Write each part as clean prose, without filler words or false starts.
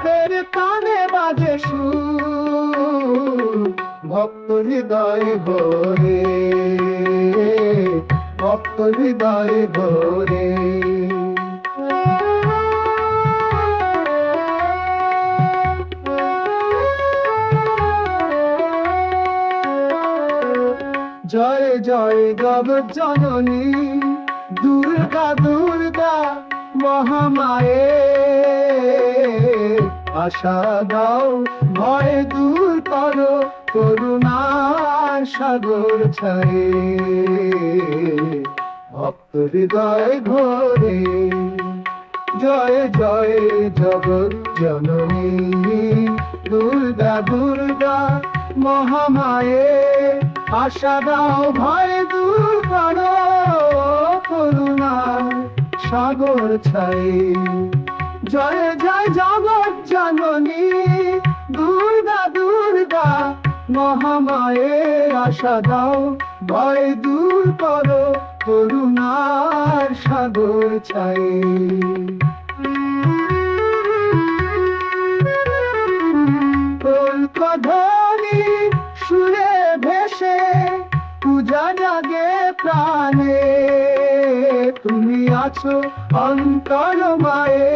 ভক্তের কানে বাজে সুর, ভক্ত হৃদয়ে ভরে, ভক্ত হৃদয়ে ভরে। জয় জয় জগৎ জননী দুর্গা দুর্গা মহামায়ে, আশা দাও ভয় দূর করো করুণার সাগর ছায়ে, ভক্ত হৃদয় ভরে। জয় জয় জগৎ জননী দুর্গা দুর্গা মহামায়ে, আশা দাও ভয় দূর করো করুণার সাগর ছায়ে। জয় জয় জগৎ জননী দুর্গা দুর্গা মহামায়ে, আশা দাও ভয় দূর করো করুণার সাগর ছায়ে। কল্পধ্বনি সুরে ভেসে পূজা জাগে প্রাণে, তুমি আছো অন্তর মায়ে,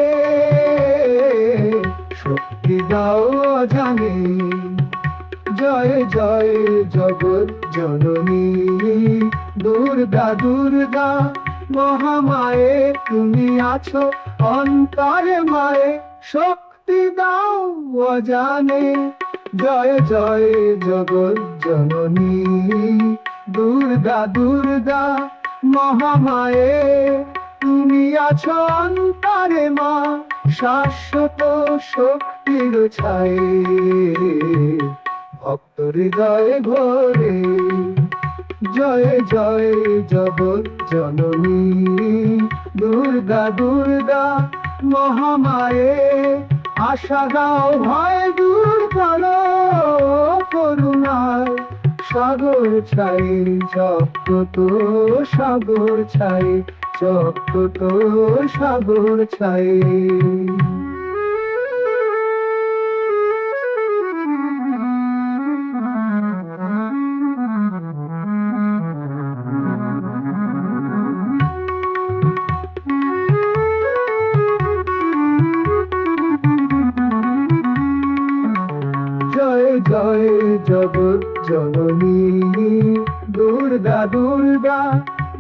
শক্তি দাও জানে। জয় জয় জগৎ জননী দুর্গা দুর্গা মহামায়ে, তুমি আছো অন্তরে মায়ে, শক্তি দাও অজানে। জয় জয় জগৎ জননী দুর্গা দুর্গা মহামায়ে, তুমি আছো অন্তরে মা, শাশ্বত শক্তির ছায়ে, ভক্ত হৃদয়ে ভরে। জয় জয় জগৎ জননী দুর্গা দুর্গা মহামায়ে, আশা দাও ভয় দূর করো করুণার সাগর ছায়ে, জগত সাগর ছায়ে, জগত সাগর ছায়ে। জয় জয় জগৎ জননী দুর্গা দুর্গা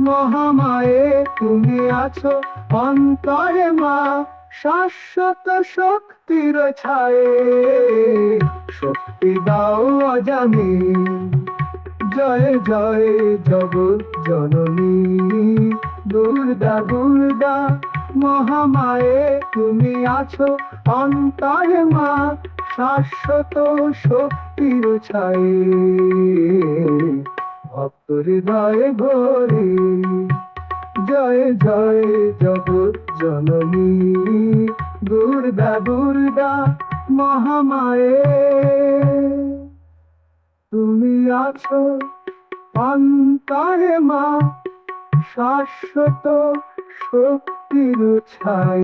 মহামায়ে, তুমি আছো অন্তরে মা, শাশ্বত শক্তির ছায়ে, শক্তি দাও অজানে। জয় জয় জগৎ জননী দুর্গা দুর্গা মহামায়ে, তুমি আছো অন্তরে মা, শাশ্বত শক্তির ছায়ে, ভক্ত হৃদয়ে ভরে। জয় জয় জগৎ জননী দুর্গা দুর্গা মহামায়ে, তুমি আছো অন্তরে মা, শাশ্বত শক্তির ছায়ে।